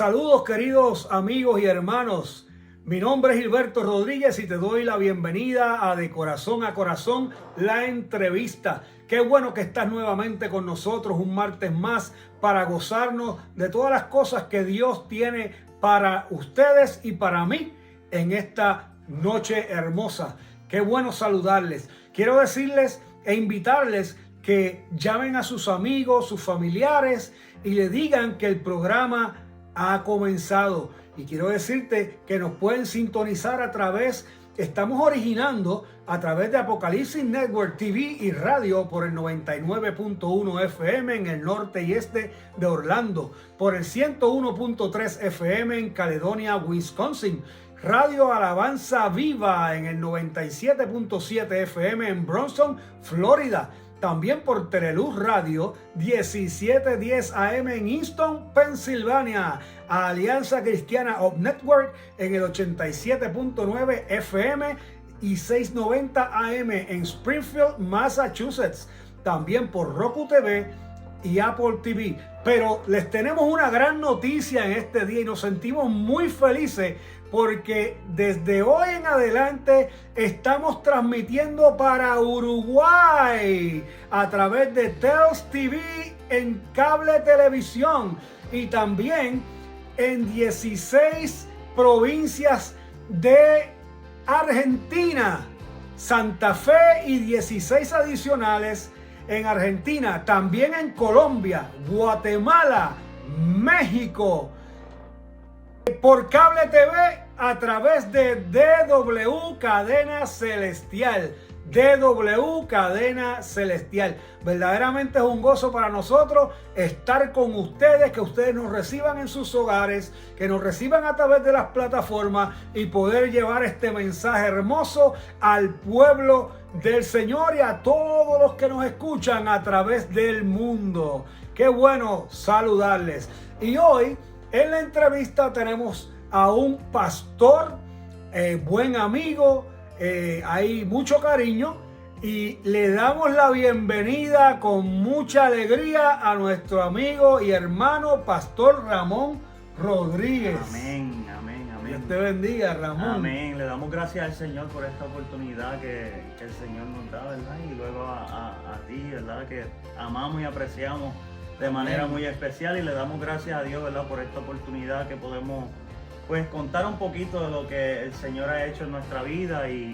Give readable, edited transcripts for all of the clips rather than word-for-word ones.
Saludos queridos amigos y hermanos, mi nombre es Gilberto Rodríguez y te doy la bienvenida a De Corazón a Corazón, la entrevista. Qué bueno que estás nuevamente con nosotros un martes más para gozarnos de todas las cosas que Dios tiene para ustedes y para mí en esta noche hermosa. Qué bueno saludarles. Quiero decirles e invitarles que llamen a sus amigos, sus familiares y le digan que el programa ha comenzado. Y quiero decirte que nos pueden sintonizar a través, estamos originando a través de Apocalipsis Network TV y radio por el 99.1 FM en el norte y este de Orlando, por el 101.3 FM en Caledonia, Wisconsin, Radio Alabanza Viva en el 97.7 FM en Bronson, Florida. También por Teleluz Radio 1710 AM en Easton, Pensilvania. A Alianza Cristiana of Network en el 87.9 FM y 690 AM en Springfield, Massachusetts. También por Roku TV y Apple TV. Pero les tenemos una gran noticia en este día y nos sentimos muy felices porque desde hoy en adelante estamos transmitiendo para Uruguay a través de Tels TV en cable televisión y también en 16 provincias de Argentina, Santa Fe y 16 adicionales en Argentina, también en Colombia, Guatemala, México, por cable TV a través de DW Cadena Celestial. DW Cadena Celestial. Verdaderamente es un gozo para nosotros estar con ustedes, que ustedes nos reciban en sus hogares, que nos reciban a través de las plataformas y poder llevar este mensaje hermoso al pueblo del Señor y a todos los que nos escuchan a través del mundo. Qué bueno saludarles. Y hoy en la entrevista tenemos a un pastor, buen amigo, hay mucho cariño y le damos la bienvenida con mucha alegría a nuestro amigo y hermano Pastor Ramón Rodríguez. Amén, amén, amén. Dios te bendiga, Ramón. Amén. Le damos gracias al Señor por esta oportunidad que el Señor nos da, ¿verdad? Y luego a ti, ¿verdad? Que amamos y apreciamos de manera muy especial y le damos gracias a Dios, ¿verdad? Por esta oportunidad que podemos pues contar un poquito de lo que el Señor ha hecho en nuestra vida y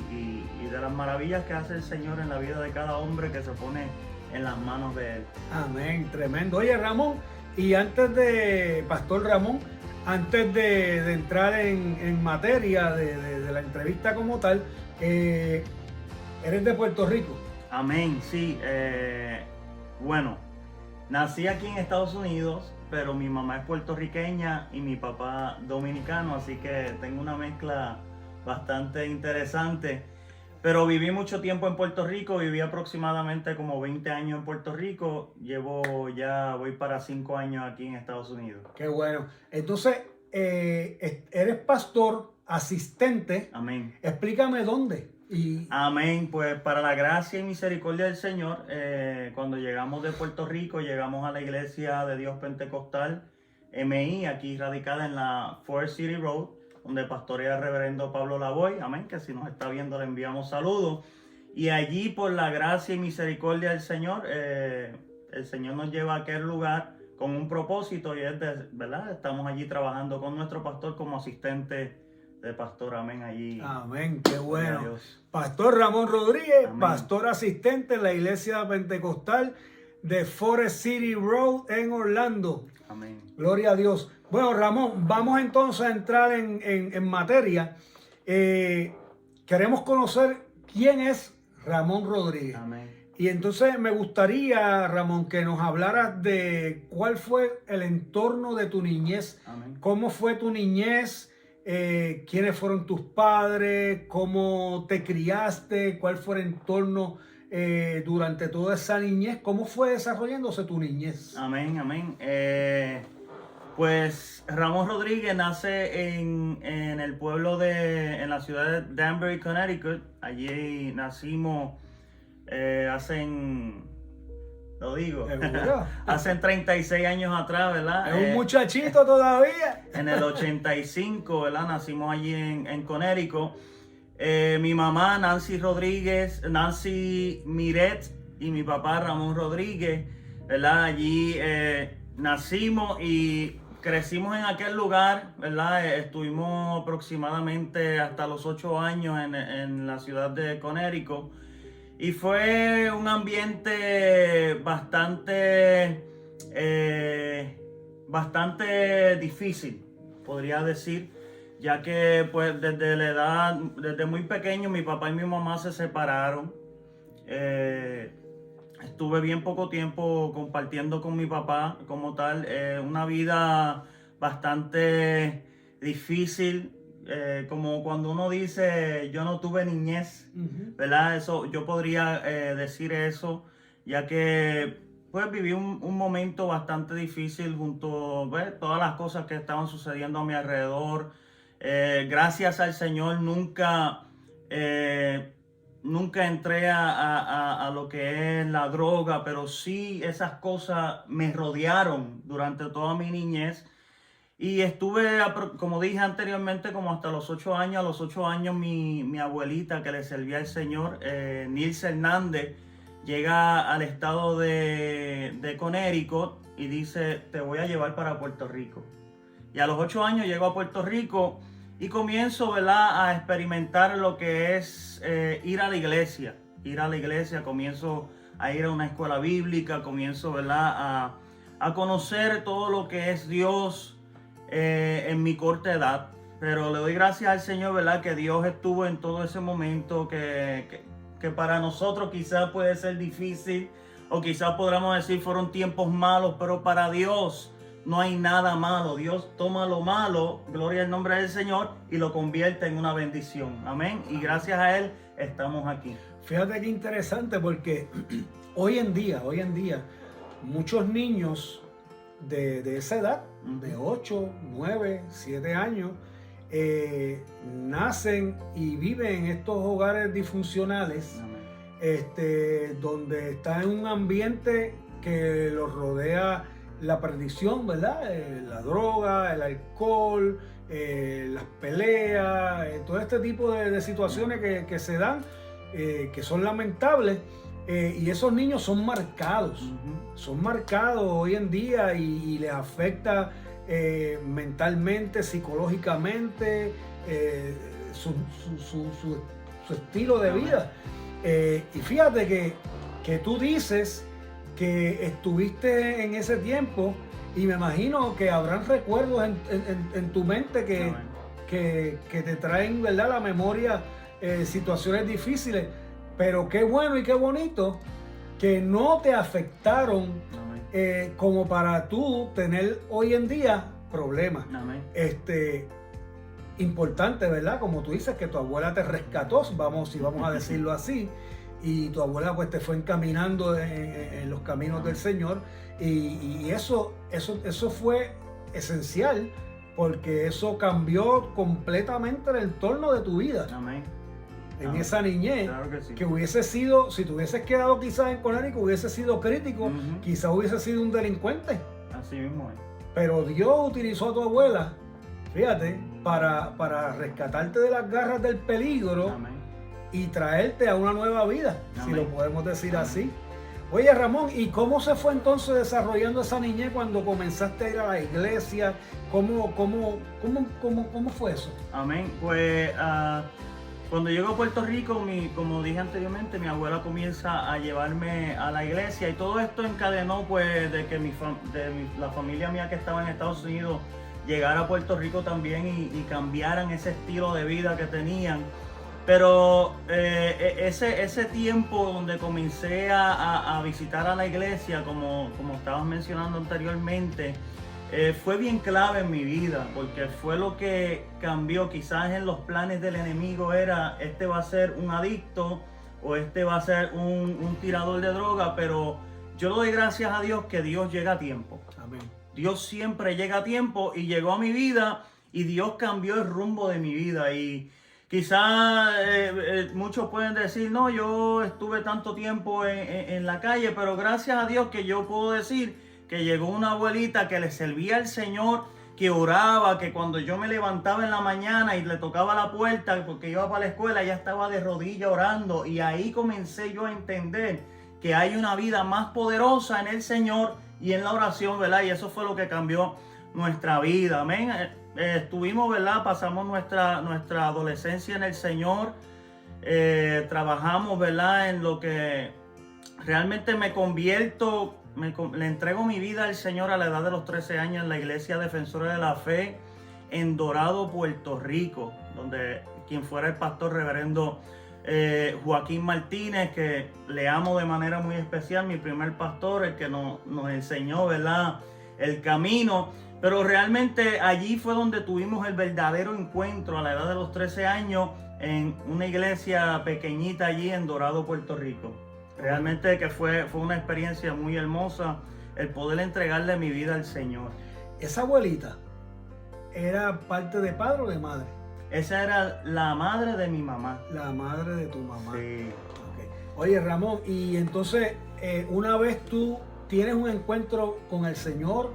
de las maravillas que hace el Señor en la vida de cada hombre que se pone en las manos de Él. Amén, tremendo. Oye, Ramón, y antes de, Pastor Ramón, antes de entrar en materia de la entrevista como tal, eres de Puerto Rico. Amén, sí. Bueno, nací aquí en Estados Unidos, pero mi mamá es puertorriqueña y mi papá dominicano, así que tengo una mezcla bastante interesante. Pero viví mucho tiempo en Puerto Rico, viví aproximadamente como 20 años en Puerto Rico, voy para 5 años aquí en Estados Unidos. Qué bueno. Entonces, eres pastor, asistente. Amén. Explícame dónde. Amén, pues para la gracia y misericordia del Señor, cuando llegamos de Puerto Rico, llegamos a la Iglesia de Dios Pentecostal MI, aquí radicada en la Forest City Road, donde pastorea el reverendo Pablo Lavoy, amén, que si nos está viendo le enviamos saludos. Y allí por la gracia y misericordia del Señor, el Señor nos lleva a aquel lugar con un propósito y es, ¿verdad? Estamos allí trabajando con nuestro pastor como asistente de pastor, amén, allí. Amén, qué bueno. Pastor Ramón Rodríguez, amén. Pastor asistente en la Iglesia Pentecostal de Forest City Road en Orlando. Amén. Gloria a Dios. Bueno, Ramón, vamos entonces a entrar en materia. Queremos conocer quién es Ramón Rodríguez. Amén. Y entonces me gustaría, Ramón, que nos hablaras de cuál fue el entorno de tu niñez. Amén. ¿Cómo fue tu niñez? ¿Quiénes fueron tus padres? ¿Cómo te criaste? ¿Cuál fue el entorno durante toda esa niñez? ¿Cómo fue desarrollándose tu niñez? Amén, amén. Pues Ramón Rodríguez nace en el pueblo en la ciudad de Danbury, Connecticut. Allí nacimos hace lo digo. ¿Seguro? Hace 36 años atrás, ¿verdad? Es un muchachito todavía. En el 85, ¿verdad? Nacimos allí en Connecticut. Mi mamá, Nancy Miret, y mi papá, Ramón Rodríguez, ¿verdad? Allí nacimos y crecimos en aquel lugar, ¿verdad? Estuvimos aproximadamente hasta los 8 años en la ciudad de Connecticut. Y fue un ambiente bastante difícil, podría decir, ya que pues desde muy pequeño mi papá y mi mamá se separaron. Estuve bien poco tiempo compartiendo con mi papá como tal, una vida bastante difícil, como cuando uno dice yo no tuve niñez, ¿verdad? Eso, yo podría decir eso, ya que pues viví un momento bastante difícil junto a todas las cosas que estaban sucediendo a mi alrededor. Gracias al Señor nunca entré a lo que es la droga, pero sí esas cosas me rodearon durante toda mi niñez. Y estuve, como dije anteriormente, como hasta los 8 años. A los 8 años mi abuelita, que le servía al Señor, Nilce Hernández, llega al estado de Connecticut y dice, te voy a llevar para Puerto Rico. Y a los 8 años llego a Puerto Rico y comienzo, ¿verdad?, a experimentar lo que es ir a la iglesia. Comienzo a ir a una escuela bíblica, comienzo, ¿verdad?, a conocer todo lo que es Dios en mi corta edad. Pero le doy gracias al Señor, ¿verdad?, que Dios estuvo en todo ese momento que para nosotros quizás puede ser difícil, o quizás podamos decir fueron tiempos malos, pero para Dios no hay nada malo. Dios toma lo malo, gloria al nombre del Señor, y lo convierte en una bendición. Amén. Y gracias a Él estamos aquí. Fíjate qué interesante, porque hoy en día, muchos niños de esa edad, de 8, 9, 7 años, nacen y viven en estos hogares disfuncionales, donde están en un ambiente que los rodea la perdición, ¿verdad? La droga, el alcohol, las peleas, todo este tipo de situaciones que se dan, que son lamentables, y esos niños son marcados hoy en día y les afecta mentalmente, psicológicamente, su estilo de vida. Y fíjate que tú dices que estuviste en ese tiempo, y me imagino que habrán recuerdos en tu mente que te traen, ¿verdad?, a la memoria situaciones difíciles, pero qué bueno y qué bonito que no te afectaron como para tú tener hoy en día problemas. Importante, ¿verdad? Como tú dices, que tu abuela te rescató, si vamos a decirlo así, y tu abuela pues te fue encaminando en los caminos del Señor, y eso fue esencial, porque eso cambió completamente el entorno de tu vida. En esa niñez, claro que sí. Que hubiese sido, si te hubieses quedado quizás en Connecticut, hubiese sido crítico, quizás hubiese sido un delincuente. Así mismo es. Pero Dios utilizó a tu abuela, fíjate, para rescatarte de las garras del peligro. Y traerte a una nueva vida, si lo podemos decir así. Oye, Ramón, ¿y cómo se fue entonces desarrollando esa niñez cuando comenzaste a ir a la iglesia? ¿Cómo fue eso? Amén. Pues cuando llego a Puerto Rico, como dije anteriormente, mi abuela comienza a llevarme a la iglesia, y todo esto encadenó pues de que la familia mía que estaba en Estados Unidos llegara a Puerto Rico también y cambiaran ese estilo de vida que tenían. Pero ese tiempo donde comencé a visitar a la iglesia, como estabas mencionando anteriormente, fue bien clave en mi vida, porque fue lo que cambió. Quizás en los planes del enemigo era, este va a ser un adicto, o este va a ser un tirador de droga, pero yo le doy gracias a Dios que Dios llega a tiempo. Amén. Dios siempre llega a tiempo, y llegó a mi vida, y Dios cambió el rumbo de mi vida. Y quizás muchos pueden decir, no, yo estuve tanto tiempo en la calle, pero gracias a Dios que yo puedo decir que llegó una abuelita que le servía al Señor, que oraba, que cuando yo me levantaba en la mañana y le tocaba la puerta porque iba para la escuela, ella estaba de rodillas orando, y ahí comencé yo a entender que hay una vida más poderosa en el Señor y en la oración, ¿verdad? Y eso fue lo que cambió nuestra vida, amén. Estuvimos, ¿verdad? Pasamos nuestra adolescencia en el Señor, trabajamos, ¿verdad? En lo que realmente me convierto, le entrego mi vida al Señor a la edad de los 13 años en la Iglesia Defensora de la Fe en Dorado, Puerto Rico, donde quien fuera el pastor reverendo Joaquín Martínez, que le amo de manera muy especial, mi primer pastor, el que nos enseñó, ¿verdad?, el camino. Pero realmente allí fue donde tuvimos el verdadero encuentro a la edad de los 13 años en una iglesia pequeñita allí en Dorado, Puerto Rico. Realmente que fue una experiencia muy hermosa el poder entregarle mi vida al Señor. ¿Esa abuelita era parte de padre o de madre? Esa era la madre de mi mamá. La madre de tu mamá. Sí. Okay. Oye, Ramón, y entonces una vez tú tienes un encuentro con el Señor,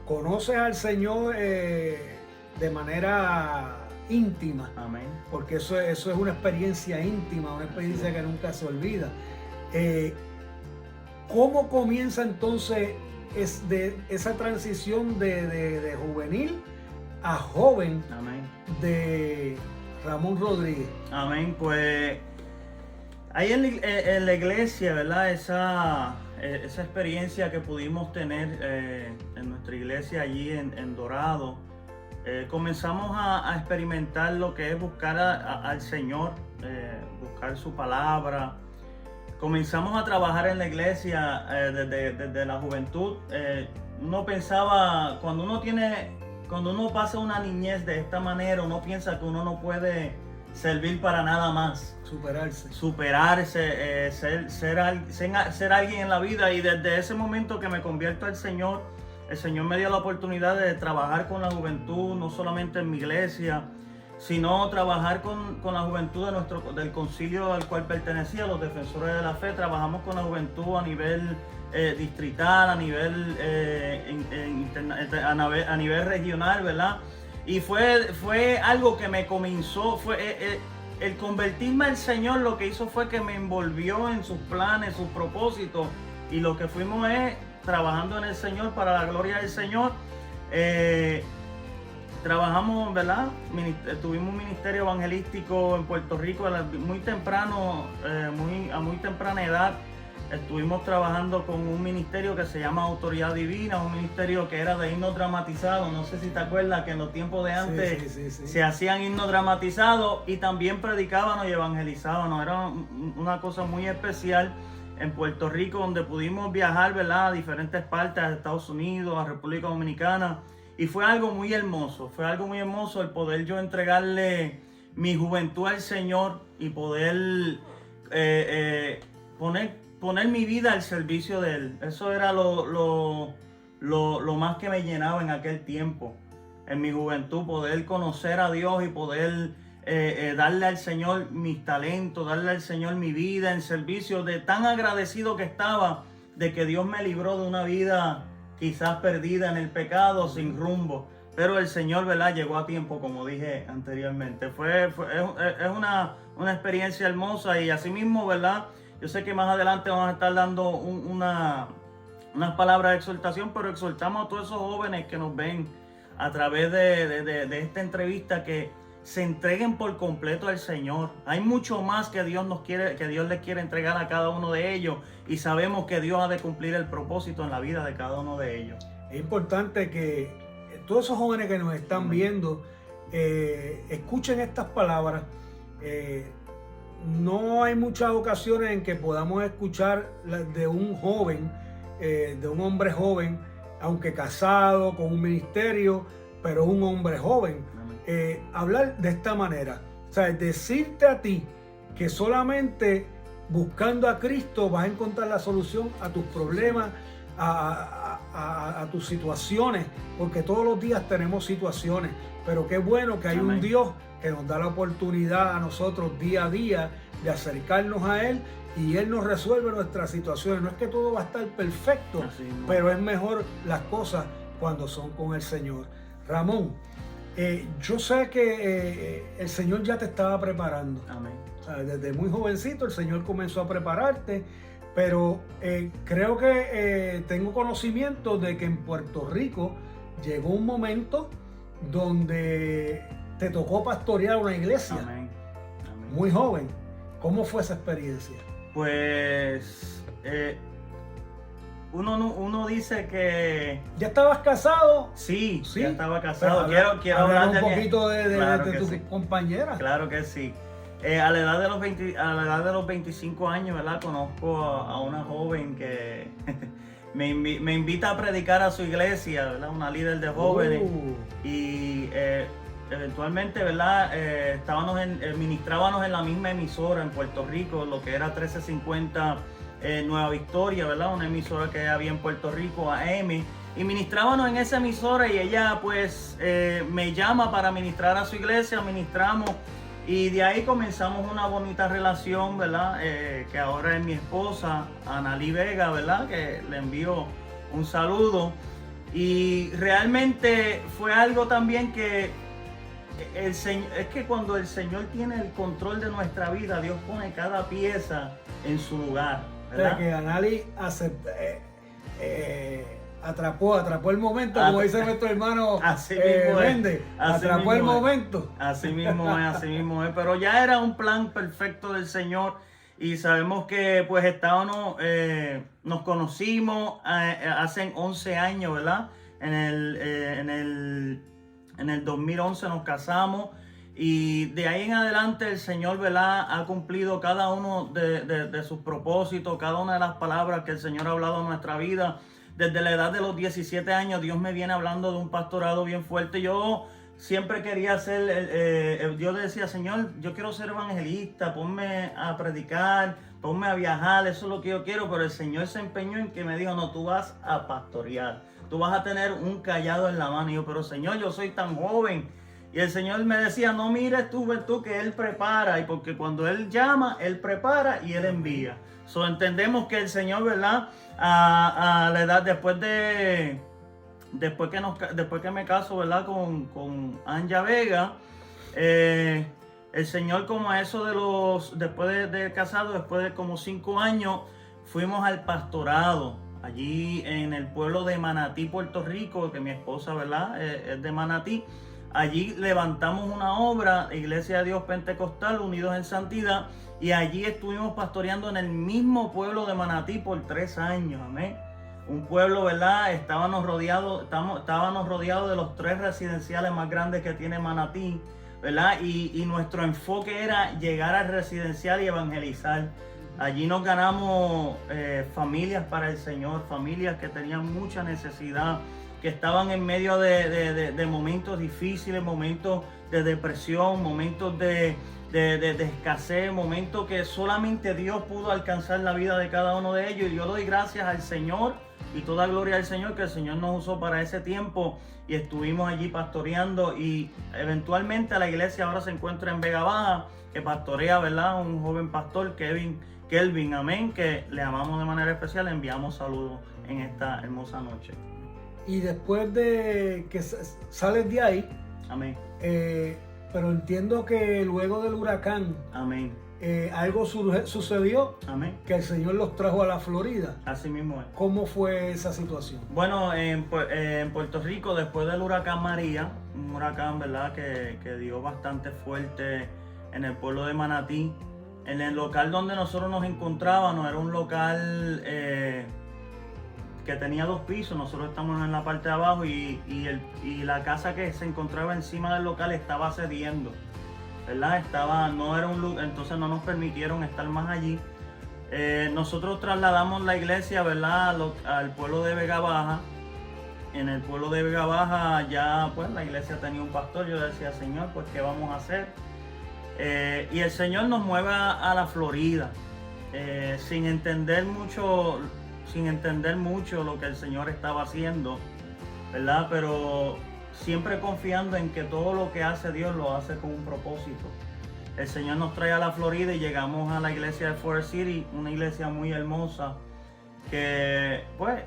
conoces al Señor de manera íntima. Amén. Porque eso es una experiencia íntima, una experiencia que nunca se olvida. ¿Cómo comienza entonces esa transición de juvenil a joven? Amén. De Ramón Rodríguez? Amén. Pues ahí en la iglesia, ¿verdad? Esa experiencia que pudimos tener en nuestra iglesia allí en Dorado, comenzamos a experimentar lo que es buscar al Señor, buscar su palabra. Comenzamos a trabajar en la iglesia desde la juventud. Uno pensaba, cuando uno pasa una niñez de esta manera, uno piensa que uno no puede servir para nada más. Superarse, ser alguien en la vida. Y desde ese momento que me convierto al Señor, el Señor me dio la oportunidad de trabajar con la juventud, no solamente en mi iglesia, sino trabajar con la juventud del concilio al cual pertenecía, los Defensores de la Fe. Trabajamos con la juventud a nivel distrital, a nivel regional, ¿verdad? Y fue algo que me comenzó, el convertirme al Señor, lo que hizo fue que me envolvió en sus planes, sus propósitos, y lo que fuimos es trabajando en el Señor para la gloria del Señor. Trabajamos, ¿verdad? Tuvimos un ministerio evangelístico en Puerto Rico muy temprano, a muy temprana edad. Estuvimos trabajando con un ministerio que se llama Autoridad Divina, un ministerio que era de himnos dramatizados. No sé si te acuerdas que en los tiempos de antes sí. se hacían himnos dramatizados, y también predicábamos y evangelizábamos. Era una cosa muy especial en Puerto Rico, donde pudimos viajar, ¿verdad?, a diferentes partes de Estados Unidos, a República Dominicana. Y fue algo muy hermoso el poder yo entregarle mi juventud al Señor y poder poner mi vida al servicio de Él. Eso era lo más que me llenaba en aquel tiempo, en mi juventud, poder conocer a Dios y poder darle al Señor mis talentos, darle al Señor mi vida en servicio. De tan agradecido que estaba de que Dios me libró de una vida quizás perdida en el pecado, sin rumbo, pero el Señor, ¿verdad?, llegó a tiempo, como dije anteriormente. Es una experiencia hermosa, y así mismo, ¿verdad? Yo sé que más adelante vamos a estar dando unas palabras de exhortación, pero exhortamos a todos esos jóvenes que nos ven a través de esta entrevista, que se entreguen por completo al Señor. Hay mucho más que Dios les quiere entregar a cada uno de ellos, y sabemos que Dios ha de cumplir el propósito en la vida de cada uno de ellos. Es importante que todos esos jóvenes que nos están viendo escuchen estas palabras. No hay muchas ocasiones en que podamos escuchar de un joven, de un hombre joven, aunque casado, con un ministerio, pero un hombre joven. Hablar de esta manera, o sea, decirte a ti que solamente buscando a Cristo vas a encontrar la solución a tus problemas, a tus situaciones, porque todos los días tenemos situaciones, pero qué bueno que hay un Dios que nos da la oportunidad a nosotros día a día de acercarnos a Él y Él nos resuelve nuestras situaciones. No es que todo va a estar perfecto, pero es mejor las cosas cuando son con el Señor. Ramón, yo sé que el Señor ya te estaba preparando. Amén. O sea, desde muy jovencito el Señor comenzó a prepararte, pero creo que tengo conocimiento de que en Puerto Rico llegó un momento donde te tocó pastorear una iglesia. Amén. Amén. Muy joven. ¿Cómo fue esa experiencia? Pues uno dice que... ¿Ya estabas casado? Sí, Sí. ya estaba casado. Pero Quiero hablar un poquito de Claro que tu sí. compañera. Claro que sí. A la edad de los 25 años, ¿verdad? Conozco a una joven que me invita a predicar a su iglesia, ¿verdad? Una líder de jóvenes. Y eventualmente, ¿verdad? Ministrábamos en la misma emisora en Puerto Rico, lo que era 1350 Nueva Victoria, ¿verdad? Una emisora que había en Puerto Rico, AM. Y ministrábamos en esa emisora y ella pues me llama para ministrar a su iglesia, ministramos. Y de ahí comenzamos una bonita relación, ¿verdad? Que ahora es mi esposa, Analí Vega, ¿verdad? Que le envío un saludo. Y realmente fue algo también que es que cuando el Señor tiene el control de nuestra vida, Dios pone cada pieza en su lugar, ¿verdad? O sea, que Analí atrapó el momento, como dice nuestro hermano Méndez, atrapó el momento. Así mismo es, pero ya era un plan perfecto del Señor y sabemos que pues nos conocimos hace 11 años, ¿verdad? En el 2011 nos casamos y de ahí en adelante el Señor, ¿verdad? Ha cumplido cada uno de sus propósitos, cada una de las palabras que el Señor ha hablado en nuestra vida. Desde la edad de los 17 años Dios me viene hablando de un pastorado bien fuerte. Yo siempre quería ser, yo le decía, Señor, yo quiero ser evangelista, ponme a predicar, ponme a viajar, eso es lo que yo quiero. Pero el Señor se empeñó en que me dijo, no, tú vas a pastorear, tú vas a tener un cayado en la mano. Y yo, pero Señor, yo soy tan joven. Y el Señor me decía, no mires tú que Él prepara, y porque cuando Él llama, Él prepara y Él envía. So, entendemos que el Señor, ¿verdad? A la edad, después que me caso, ¿verdad? Con Anja Vega, el Señor, como a eso después de casado, después de como 5 años, fuimos al pastorado, allí en el pueblo de Manatí, Puerto Rico, que mi esposa, ¿verdad? Es de Manatí. Allí levantamos una obra, Iglesia de Dios Pentecostal, Unidos en Santidad, y allí estuvimos pastoreando en el mismo pueblo de Manatí por 3 años, amén. Un pueblo, ¿verdad? Estábamos rodeados de los 3 residenciales más grandes que tiene Manatí, ¿verdad? Y nuestro enfoque era llegar al residencial y evangelizar. Allí nos ganamos familias para el Señor, familias que tenían mucha necesidad, que estaban en medio de momentos difíciles, momentos de depresión, momentos de escasez, momentos que solamente Dios pudo alcanzar la vida de cada uno de ellos. Y yo doy gracias al Señor y toda gloria al Señor, que el Señor nos usó para ese tiempo y estuvimos allí pastoreando. Y eventualmente la iglesia ahora se encuentra en Vega Baja, que pastorea, ¿verdad? Un joven pastor, Kelvin, amén, que le amamos de manera especial. Le enviamos saludos en esta hermosa noche. Y después de que sales de ahí, amén. Pero entiendo que luego del huracán, amén, algo sucedió, amén, que el Señor los trajo a la Florida. Así mismo es. ¿Cómo fue esa situación? Bueno, en Puerto Rico, después del huracán María, un huracán, ¿verdad?, que dio bastante fuerte en el pueblo de Manatí, en el local donde nosotros nos encontrábamos, era un local que tenía 2 pisos. Nosotros estamos en la parte de abajo y la casa que se encontraba encima del local estaba cediendo, ¿verdad? No era un lugar, entonces no nos permitieron estar más allí. Nosotros trasladamos la iglesia, ¿verdad?, al pueblo de Vega Baja. En el pueblo de Vega Baja ya pues la iglesia tenía un pastor. Yo decía, Señor, pues ¿qué vamos a hacer? Y el Señor nos mueve a la Florida, sin entender mucho lo que el Señor estaba haciendo, ¿verdad? Pero siempre confiando en que todo lo que hace Dios lo hace con un propósito. el Señor nos trae a la Florida y llegamos a la iglesia de Forest City, una iglesia muy hermosa, que pues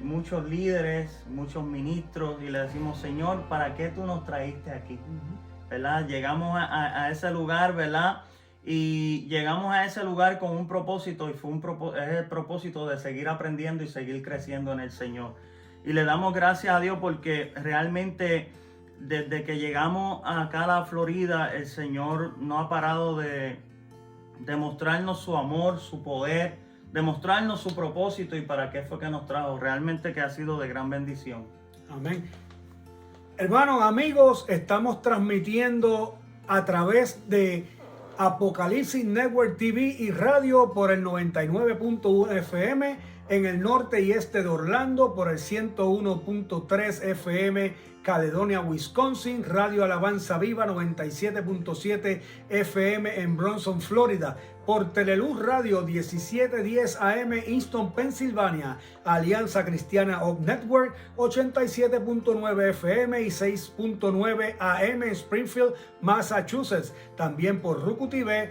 muchos líderes, muchos ministros, y le decimos, Señor, ¿para qué tú nos traíste aquí? ¿Verdad? Llegamos a ese lugar, ¿verdad? Y llegamos a ese lugar con un propósito, y es el propósito de seguir aprendiendo y seguir creciendo en el Señor. Y le damos gracias a Dios porque realmente desde que llegamos acá a la Florida, el Señor no ha parado de mostrarnos su amor, su poder, de mostrarnos su propósito y para qué fue que nos trajo. Realmente que ha sido de gran bendición. Amén. Hermanos, amigos, estamos transmitiendo a través de Apocalipsis Network TV y radio por el 99.1 FM en el norte y este de Orlando, por el 101.3 FM Caledonia, Wisconsin, Radio Alabanza Viva 97.7 FM en Bronson, Florida, por Teleluz Radio 1710 AM Easton, Pensilvania, Alianza Cristiana of Network 87.9 FM y 6.9 AM Springfield, Massachusetts, también por Roku TV,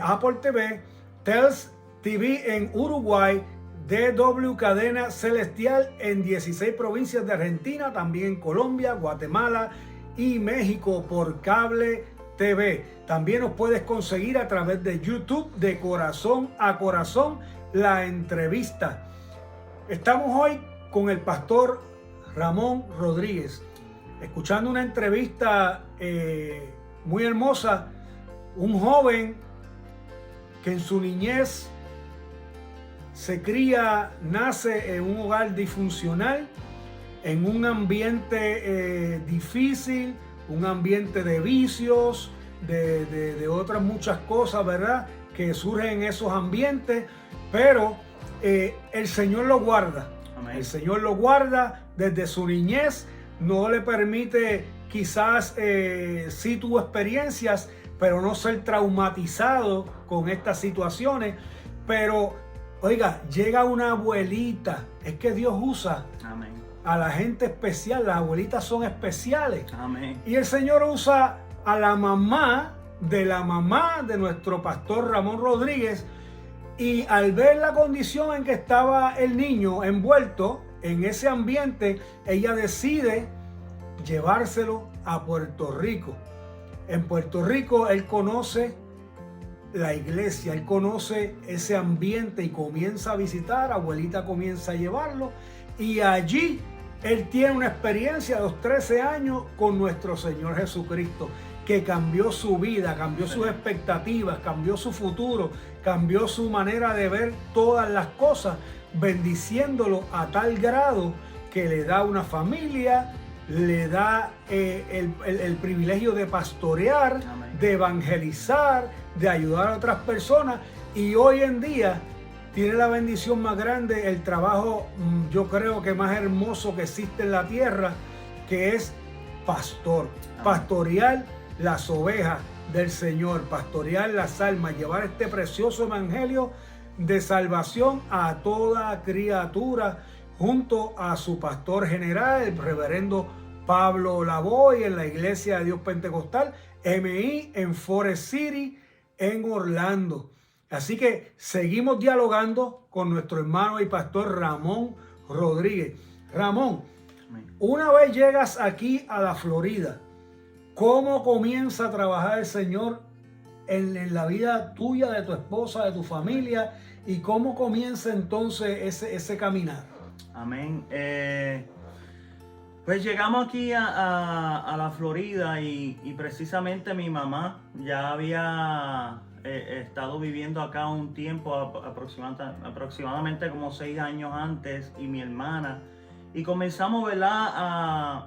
Apple TV, Tels TV en Uruguay, DW Cadena Celestial en 16 provincias de Argentina, también en Colombia, Guatemala y México por Cable TV. También nos puedes conseguir a través de YouTube de Corazón a Corazón, la entrevista. Estamos hoy con el pastor Ramón Rodríguez, escuchando una entrevista muy hermosa. Un joven que en su niñez nace en un hogar disfuncional, en un ambiente difícil, un ambiente de vicios, de otras muchas cosas, ¿verdad?, que surgen en esos ambientes, pero el Señor lo guarda. Amén. El Señor lo guarda desde su niñez, no le permite quizás sí tuvo experiencias, pero no ser traumatizado con estas situaciones, pero oiga, llega una abuelita. Es que Dios usa Amén. A la gente especial. Las abuelitas son especiales. Amén. Y el Señor usa a la mamá de nuestro pastor Ramón Rodríguez. Y al ver la condición en que estaba el niño envuelto en ese ambiente, ella decide llevárselo a Puerto Rico. En Puerto Rico él conoce la iglesia, él conoce ese ambiente y comienza a visitar. Abuelita comienza a llevarlo y allí él tiene una experiencia a los 13 años con nuestro Señor Jesucristo, que cambió su vida, cambió sus expectativas, cambió su futuro, cambió su manera de ver todas las cosas, bendiciéndolo a tal grado que le da una familia, le da el privilegio de pastorear, Amén. De evangelizar, de ayudar a otras personas, y hoy en día tiene la bendición más grande, el trabajo yo creo que más hermoso que existe en la tierra, que es pastor. Amén. Pastorear las ovejas del Señor, pastorear las almas, llevar este precioso evangelio de salvación a toda criatura, junto a su pastor general, el reverendo Pablo Lavoy, en la Iglesia de Dios Pentecostal, MI, en Forest City, en Orlando. Así que seguimos dialogando con nuestro hermano y pastor Ramón Rodríguez. Ramón, una vez llegas aquí a la Florida, ¿cómo comienza a trabajar el Señor en la vida tuya, de tu esposa, de tu familia? ¿Y cómo comienza entonces ese caminar? Amén. Pues llegamos aquí a la Florida y precisamente mi mamá ya había estado viviendo acá un tiempo, aproximadamente como 6 años antes, y mi hermana. Y comenzamos, ¿verdad?, a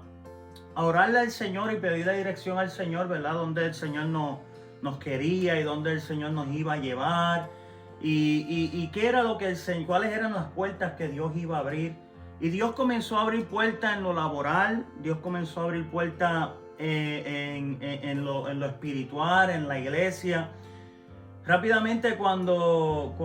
orarle al Señor y pedirle dirección al Señor, ¿verdad?, donde el Señor nos quería y donde el Señor nos iba a llevar. Y qué era lo que cuáles eran las puertas que Dios iba a abrir. Y Dios comenzó a abrir puertas en lo laboral, Dios comenzó a abrir puertas en lo espiritual, en la iglesia. Rápidamente cuando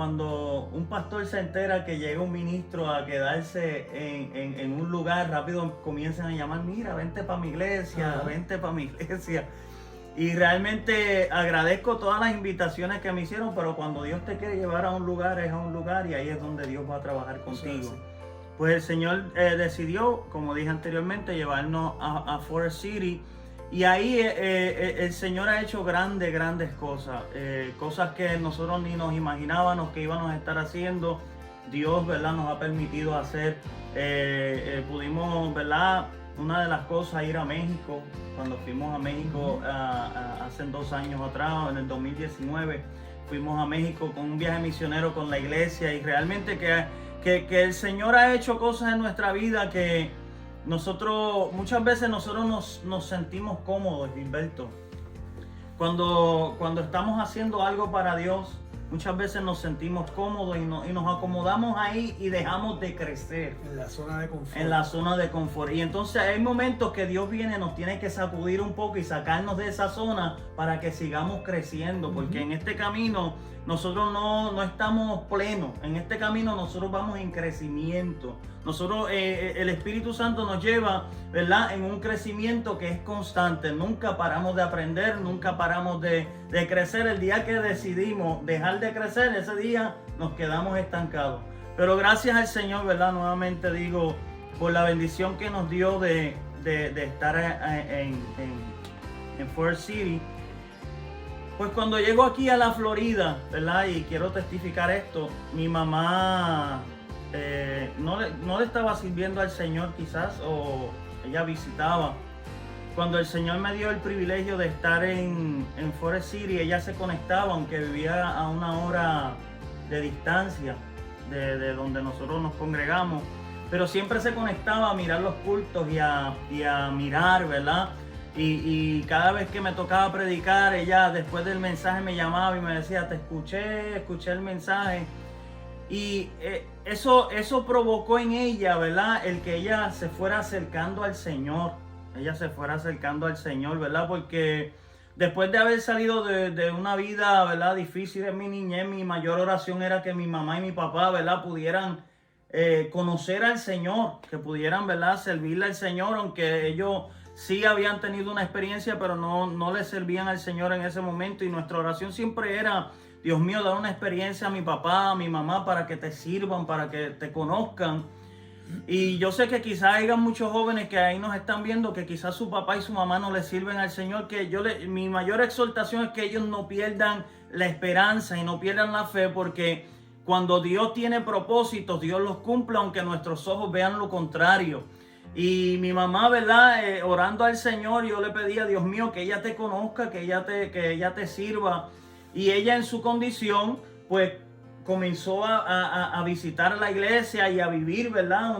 un pastor se entera que llega un ministro a quedarse en un lugar, rápido comienzan a llamar, mira, vente para mi iglesia, vente para mi iglesia. Y realmente agradezco todas las invitaciones que me hicieron, pero cuando Dios te quiere llevar a un lugar, es a un lugar y ahí es donde Dios va a trabajar contigo. Pues el Señor decidió, como dije anteriormente, llevarnos a Forest City. Y ahí el Señor ha hecho grandes cosas. Cosas que nosotros ni nos imaginábamos que íbamos a estar haciendo. Dios, ¿verdad?, nos ha permitido hacer. Pudimos, ¿verdad?, una de las cosas, ir a México. Cuando fuimos a México hace 2 años atrás, en el 2019, fuimos a México con un viaje misionero con la iglesia. Y realmente que el Señor ha hecho cosas en nuestra vida que muchas veces nosotros nos sentimos cómodos, Gilberto. Cuando estamos haciendo algo para Dios, muchas veces nos sentimos cómodos y nos acomodamos ahí y dejamos de crecer. En la zona de confort. En la zona de confort. Y entonces hay momentos que Dios viene, nos tiene que sacudir un poco y sacarnos de esa zona para que sigamos creciendo. Porque en este camino nosotros no estamos plenos. En este camino nosotros vamos en crecimiento. Nosotros, el Espíritu Santo nos lleva, ¿verdad?, en un crecimiento que es constante. Nunca paramos de aprender, nunca paramos de crecer. El día que decidimos dejar de crecer, ese día nos quedamos estancados. Pero gracias al Señor, ¿verdad?, nuevamente digo, por la bendición que nos dio de estar en Forest City. Pues cuando llego aquí a la Florida, ¿verdad?, y quiero testificar esto, mi mamá no le estaba sirviendo al Señor quizás, o ella visitaba. Cuando el Señor me dio el privilegio de estar en Forest City, ella se conectaba, aunque vivía a 1 hora de distancia de donde nosotros nos congregamos, pero siempre se conectaba a mirar los cultos y a mirar, ¿verdad? Y cada vez que me tocaba predicar, ella después del mensaje me llamaba y me decía, te escuché el mensaje. Y eso provocó en ella, ¿verdad?, el que ella se fuera acercando al Señor. Ella se fuera acercando al Señor, ¿verdad? Porque después de haber salido de una vida, ¿verdad?, difícil en mi niñez, mi mayor oración era que mi mamá y mi papá, ¿verdad?, pudieran conocer al Señor, que pudieran, ¿verdad?, servirle al Señor, aunque ellos sí habían tenido una experiencia, pero no le servían al Señor en ese momento. Y nuestra oración siempre era, Dios mío, dar una experiencia a mi papá, a mi mamá, para que te sirvan, para que te conozcan. Y yo sé que quizás haya muchos jóvenes que ahí nos están viendo que quizás su papá y su mamá no le sirven al Señor, que mi mayor exhortación es que ellos no pierdan la esperanza y no pierdan la fe, porque cuando Dios tiene propósitos, Dios los cumple, aunque nuestros ojos vean lo contrario. Y mi mamá, ¿verdad?, orando al Señor, yo le pedía, Dios mío, que ella te conozca, que ella te sirva. Y ella, en su condición, pues comenzó a visitar la iglesia y a vivir, ¿verdad?,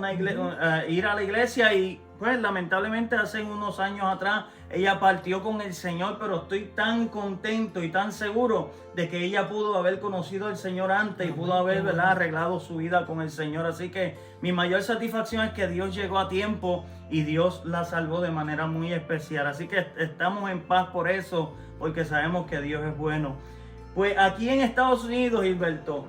ir a la iglesia. Y pues lamentablemente hace unos años atrás ella partió con el Señor, pero estoy tan contento y tan seguro de que ella pudo haber conocido al Señor antes y pudo haber, ¿verdad?, arreglado su vida con el Señor. Así que mi mayor satisfacción es que Dios llegó a tiempo y Dios la salvó de manera muy especial. Así que estamos en paz por eso, porque sabemos que Dios es bueno. Pues aquí en Estados Unidos, Gilberto,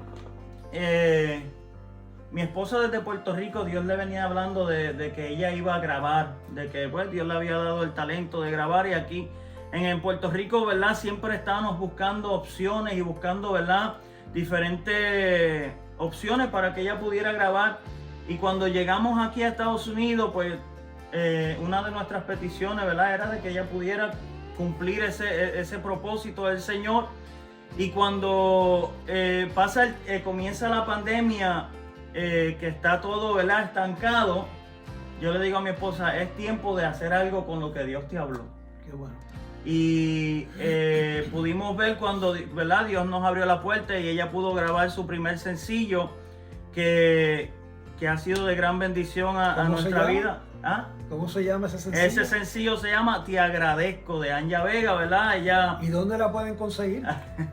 mi esposa desde Puerto Rico, Dios le venía hablando de que ella iba a grabar, de que pues Dios le había dado el talento de grabar. Y aquí en Puerto Rico, ¿verdad?, siempre estábamos buscando opciones y buscando, ¿verdad?, diferentes opciones para que ella pudiera grabar. Y cuando llegamos aquí a Estados Unidos, pues una de nuestras peticiones, ¿verdad?, era de que ella pudiera cumplir ese propósito del Señor. Y cuando comienza la pandemia, que está todo, ¿verdad?, estancado, yo le digo a mi esposa, es tiempo de hacer algo con lo que Dios te habló. Qué bueno. Y pudimos ver cuando, ¿verdad?, Dios nos abrió la puerta y ella pudo grabar su primer sencillo, que ha sido de gran bendición a nuestra vida. ¿Ah? ¿Cómo se llama ese sencillo? Ese sencillo se llama Te Agradezco, de Anya Vega, ¿verdad? ¿Y dónde la pueden conseguir?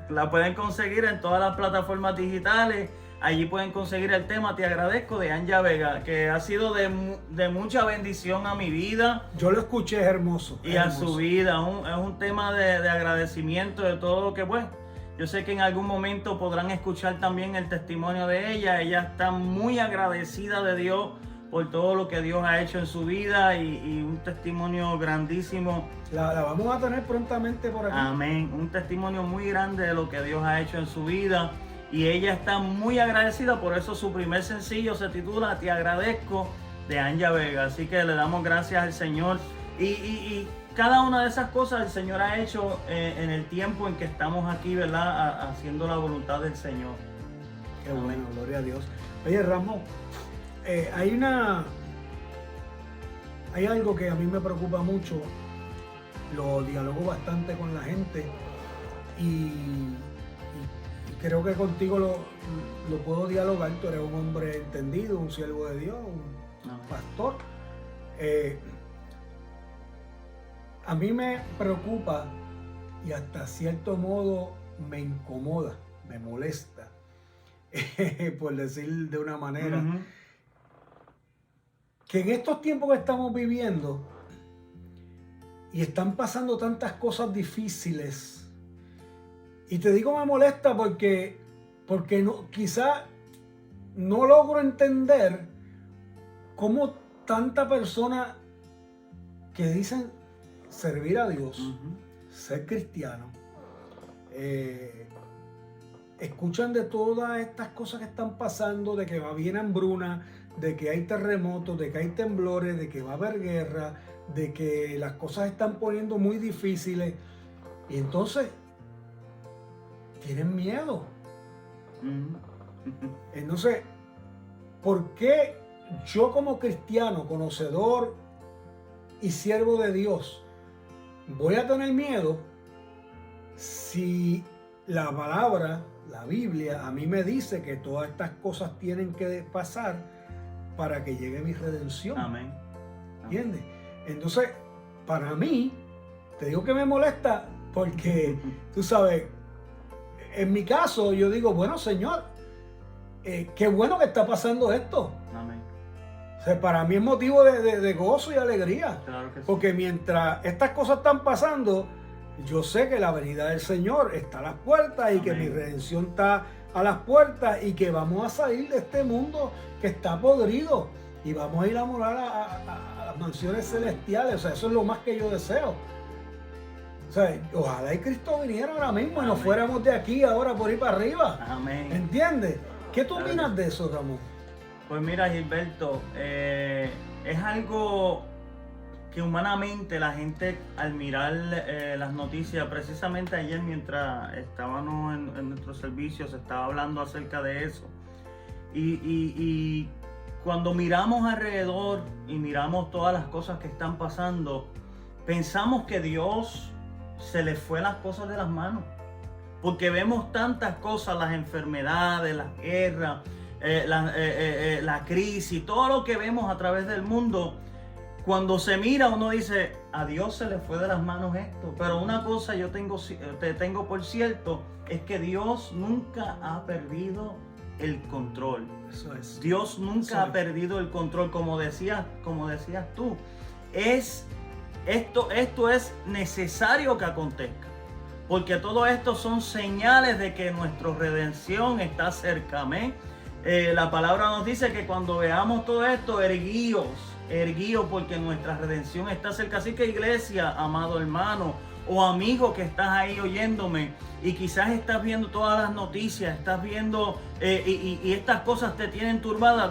La pueden conseguir en todas las plataformas digitales. Allí pueden conseguir el tema Te Agradezco, de Anya Vega, que ha sido de mucha bendición a mi vida. Yo lo escuché, es hermoso. Y a su vida. Es un tema de agradecimiento de todo lo que, pues, yo sé que en algún momento podrán escuchar también el testimonio de ella. Ella está muy agradecida de Dios por todo lo que Dios ha hecho en su vida y un testimonio grandísimo. La vamos a tener prontamente por aquí. Amén. Un testimonio muy grande de lo que Dios ha hecho en su vida. Y ella está muy agradecida, por eso su primer sencillo se titula Te agradezco, de Anja Vega. Así que le damos gracias al Señor. Y cada una de esas cosas el Señor ha hecho en el tiempo en que estamos aquí, ¿verdad? Haciendo la voluntad del Señor. Qué bueno, gloria a Dios. Oye, Ramón, hay algo que a mí me preocupa mucho, lo dialogo bastante con la gente y creo que contigo lo puedo dialogar. Tú eres un hombre entendido, un siervo de Dios, un pastor. A mí me preocupa y hasta cierto modo me incomoda, me molesta, por decir de una manera, que en estos tiempos que estamos viviendo y están pasando tantas cosas difíciles. Y te digo me molesta porque no, quizá no logro entender cómo tanta persona que dicen servir a Dios, ser cristiano, escuchan de todas estas cosas que están pasando, de que va bien hambruna, de que hay terremotos, de que hay temblores, de que va a haber guerra, de que las cosas están poniendo muy difíciles. Y entonces tienen miedo. Entonces, ¿por qué yo como cristiano, conocedor y siervo de Dios, voy a tener miedo si la palabra, la Biblia, a mí me dice que todas estas cosas tienen que pasar para que llegue mi redención? Amén. ¿Entiendes? Entonces, para mí, te digo que me molesta porque, tú sabes, en mi caso, yo digo, bueno, Señor, qué bueno que está pasando esto. Amén. O sea, para mí es motivo de gozo y alegría. Claro que sí. Porque mientras estas cosas están pasando, yo sé que la venida del Señor está a las puertas y Amén. que mi redención está a las puertas y que vamos a salir de este mundo que está podrido y vamos a ir a morar a las mansiones celestiales. O sea, eso es lo más que yo deseo. O sea, ojalá y Cristo viniera ahora mismo. Amén. Y nos fuéramos de aquí ahora por ir para arriba. Amén. ¿Entiendes? ¿Qué tú Claro. opinas de eso, Ramón? Pues mira, Gilberto, es algo que humanamente la gente al mirar las noticias, precisamente ayer mientras estábamos en nuestro servicio se estaba hablando acerca de eso. Y cuando miramos alrededor y miramos todas las cosas que están pasando, pensamos que Dios se le fue las cosas de las manos. Porque vemos tantas cosas, las enfermedades, las guerras, la crisis, todo lo que vemos a través del mundo. Cuando se mira uno dice, a Dios se le fue de las manos esto. Pero una cosa te tengo por cierto, es que Dios nunca ha perdido el control. Eso es. Dios nunca ha perdido el control, como decías tú. Esto es necesario que acontezca. Porque todo esto son señales de que nuestra redención está cerca. Amén. La palabra nos dice que cuando veamos todo esto, erguíos, porque nuestra redención está cerca. Así que iglesia, amado hermano o amigo que estás ahí oyéndome y quizás estás viendo todas las noticias, estás viendo y estas cosas te tienen turbada.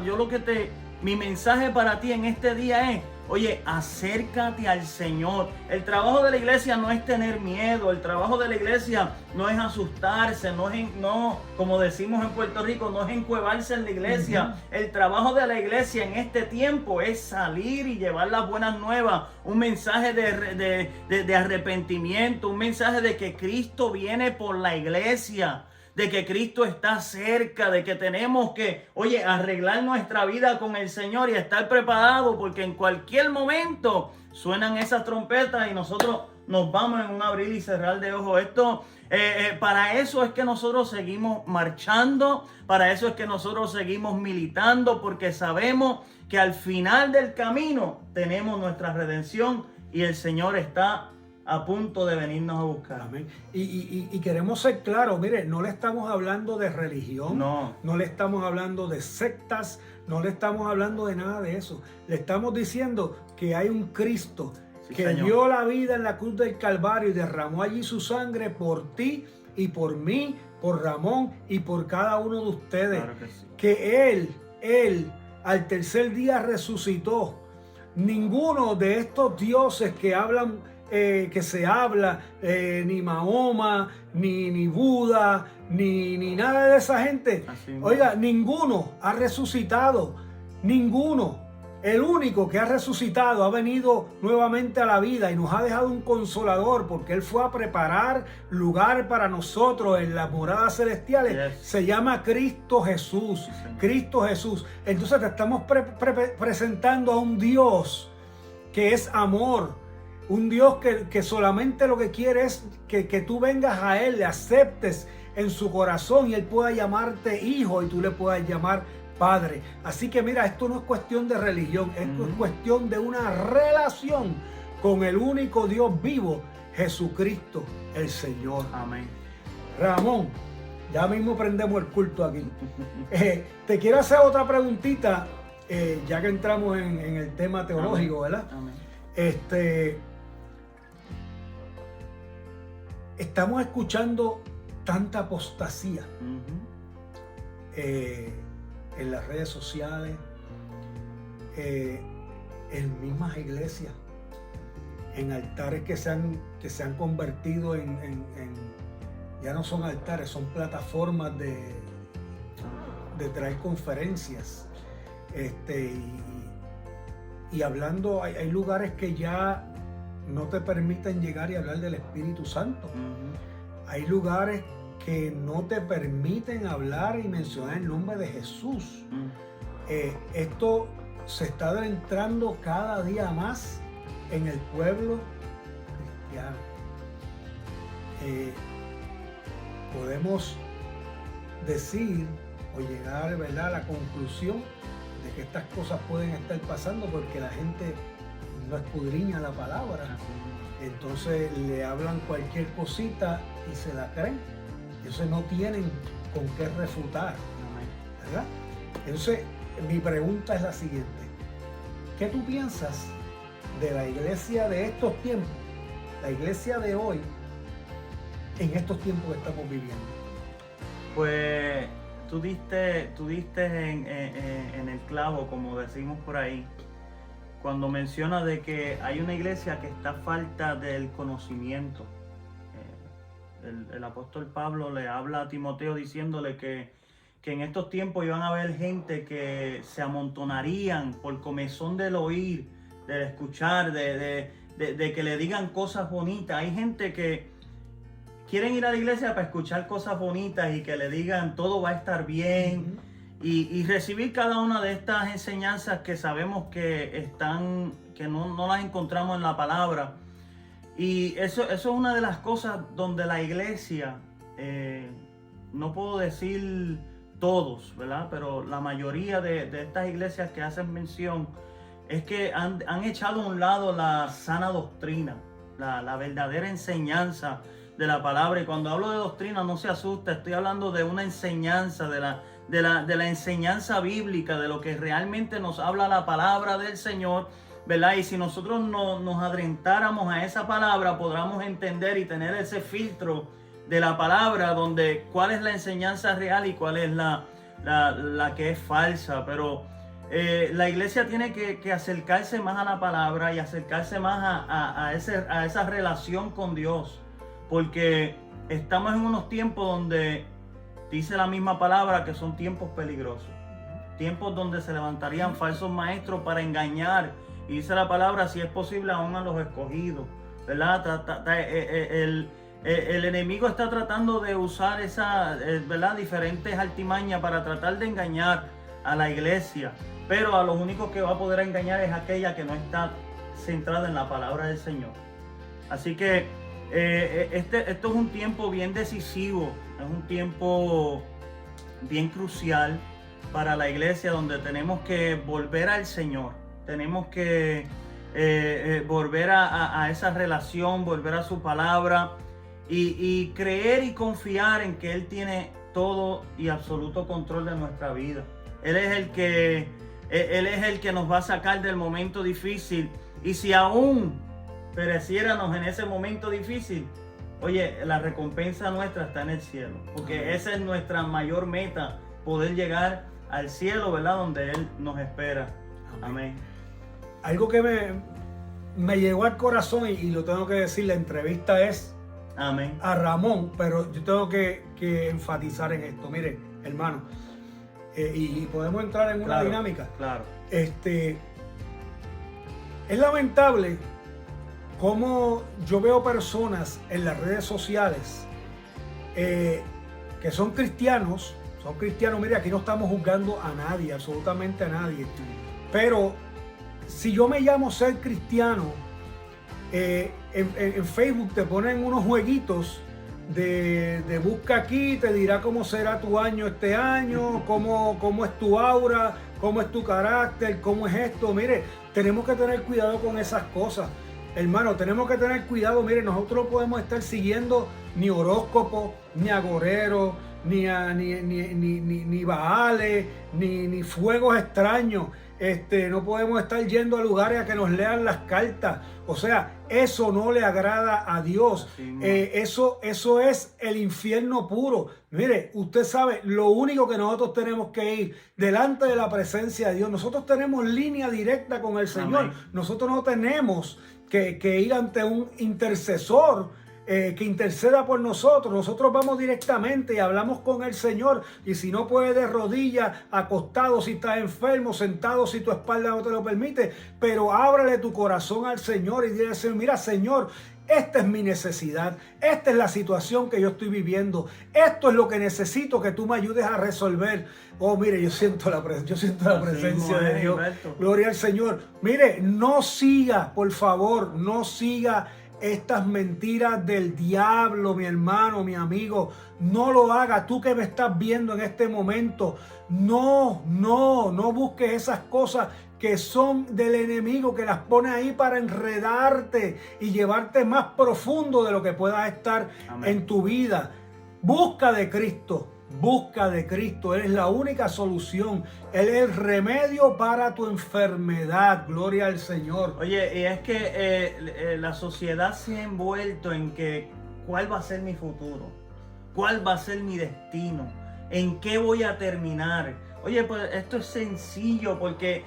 Mi mensaje para ti en este día es: oye, acércate al Señor. El trabajo de la iglesia no es tener miedo. El trabajo de la iglesia no es asustarse. No, como decimos en Puerto Rico, no es encuevarse en la iglesia. El trabajo de la iglesia en este tiempo es salir y llevar las buenas nuevas. Un mensaje de arrepentimiento. Un mensaje de que Cristo viene por la iglesia. De que Cristo está cerca, de que tenemos que, oye, arreglar nuestra vida con el Señor y estar preparados, porque en cualquier momento suenan esas trompetas y nosotros nos vamos en un abrir y cerrar de ojos. Para eso es que nosotros seguimos marchando, para eso es que nosotros seguimos militando, porque sabemos que al final del camino tenemos nuestra redención y el Señor está a punto de venirnos a buscar. Amén. Y queremos ser claros, mire, no le estamos hablando de religión, no le estamos hablando de sectas, no le estamos hablando de nada de eso. Le estamos diciendo que hay un Cristo que Señor, dio la vida en la cruz del Calvario y derramó allí su sangre por ti y por mí, por Ramón y por cada uno de ustedes. Claro que sí. Que Él al tercer día resucitó. Ninguno de estos dioses que hablan, que se habla, ni Mahoma, ni Buda, ni nada de esa gente. Oiga, ninguno ha resucitado. Ninguno. El único que ha resucitado ha venido nuevamente a la vida y nos ha dejado un consolador, porque Él fue a preparar lugar para nosotros en las moradas celestiales. Yes. Se llama Cristo Jesús. Sí, Cristo Jesús. Entonces te estamos presentando a un Dios que es amor. Un Dios que solamente lo que quiere es que tú vengas a Él, le aceptes en su corazón y Él pueda llamarte hijo y tú le puedas llamar Padre. Así que mira, esto no es cuestión de religión, esto es cuestión de una relación con el único Dios vivo, Jesucristo, el Señor. Amén. Ramón, ya mismo prendemos el culto aquí. Te quiero hacer otra preguntita, ya que entramos en el tema teológico, Amén. ¿verdad? Amén. Estamos escuchando tanta apostasía. En las redes sociales, en mismas iglesias, en altares que se han convertido ya no son altares, son plataformas de traer conferencias. Y hablando, hay lugares que ya no te permiten llegar y hablar del Espíritu Santo. Hay lugares que no te permiten hablar y mencionar el nombre de Jesús. Esto se está adentrando cada día más en el pueblo cristiano. Podemos decir o llegar, ¿verdad?, a la conclusión de que estas cosas pueden estar pasando porque la gente no escudriña la palabra. Entonces le hablan cualquier cosita y se la creen. Entonces no tienen con qué refutar, ¿verdad? Entonces mi pregunta es la siguiente: ¿qué tú piensas de la iglesia de estos tiempos, la iglesia de hoy, en estos tiempos que estamos viviendo? Pues tú diste en el clavo, como decimos por ahí, cuando menciona de que hay una iglesia que está a falta del conocimiento. El apóstol Pablo le habla a Timoteo diciéndole que en estos tiempos iban a haber gente que se amontonarían por comezón del oír, del escuchar, de que le digan cosas bonitas. Hay gente que quieren ir a la iglesia para escuchar cosas bonitas y que le digan todo va a estar bien, y recibir cada una de estas enseñanzas que sabemos que no las encontramos en la palabra. Y eso es una de las cosas donde la iglesia, no puedo decir todos, ¿verdad?, pero la mayoría de estas iglesias que hacen mención, es que han echado a un lado la sana doctrina, la verdadera enseñanza de la palabra. Y cuando hablo de doctrina, no se asusta, estoy hablando de una enseñanza, de la enseñanza bíblica, de lo que realmente nos habla la palabra del Señor, ¿verdad? Y si nosotros nos adentráramos a esa palabra, podríamos entender y tener ese filtro de la palabra, donde cuál es la enseñanza real y cuál es la que es falsa. Pero la iglesia tiene que acercarse más a la palabra y acercarse más a esa relación con Dios, porque estamos en unos tiempos donde dice la misma palabra que son tiempos peligrosos, tiempos donde se levantarían falsos maestros para engañar. Y dice la palabra, si es posible, aún a los escogidos, ¿verdad? El enemigo está tratando de usar ¿verdad?, diferentes artimañas para tratar de engañar a la iglesia. Pero a los únicos que va a poder engañar es aquella que no está centrada en la palabra del Señor. Así que esto es un tiempo bien decisivo, es un tiempo bien crucial para la iglesia, donde tenemos que volver al Señor. Tenemos que volver a esa relación, volver a su palabra y creer y confiar en que Él tiene todo y absoluto control de nuestra vida. Él es el que nos va a sacar del momento difícil, y si aún pereciéramos en ese momento difícil, oye, la recompensa nuestra está en el cielo, porque esa es nuestra mayor meta, poder llegar al cielo, ¿verdad? Donde Él nos espera. Amén. Algo que me llegó al corazón y lo tengo que decir, la entrevista es Amén. a Ramón, pero yo tengo que enfatizar en esto. Miren, hermano, y podemos entrar en una dinámica. Claro. Es lamentable cómo yo veo personas en las redes sociales que son cristianos. Mire, aquí no estamos juzgando a nadie, absolutamente a nadie. Pero si yo me llamo ser cristiano, en Facebook te ponen unos jueguitos de busca aquí, te dirá cómo será tu año este año, cómo es tu aura, cómo es tu carácter, cómo es esto. Mire, tenemos que tener cuidado con esas cosas. Hermano, tenemos que tener cuidado. Mire, nosotros no podemos estar siguiendo ni horóscopos, ni agoreros, ni baales, ni fuegos extraños. No podemos estar yendo a lugares a que nos lean las cartas. O sea, eso no le agrada a Dios. Eso es el infierno puro. Mire, usted sabe, lo único que nosotros tenemos que ir delante de la presencia de Dios. Nosotros tenemos línea directa con el Señor. Amén. Nosotros no tenemos que ir ante un intercesor que interceda por nosotros. Nosotros vamos directamente y hablamos con el Señor. Y si no puede, de rodillas, acostado si estás enfermo, sentado si tu espalda no te lo permite, pero ábrele tu corazón al Señor y dile: mira, Señor, esta es mi necesidad, esta es la situación que yo estoy viviendo, esto es lo que necesito que tú me ayudes a resolver. Oh, mire, yo siento la presencia de Dios. Gloria al Señor. Mire, no siga, por favor, no siga estas mentiras del diablo, mi hermano, mi amigo. No lo hagas. Tú que me estás viendo en este momento, no busques esas cosas que son del enemigo, que las pone ahí para enredarte y llevarte más profundo de lo que puedas estar. Amén. En tu vida. Busca de Cristo. Busca de Cristo. Él es la única solución. Él es el remedio para tu enfermedad. Gloria al Señor. Oye, y es que la sociedad se ha envuelto en que ¿cuál va a ser mi futuro? ¿Cuál va a ser mi destino? ¿En qué voy a terminar? Oye, pues esto es sencillo, porque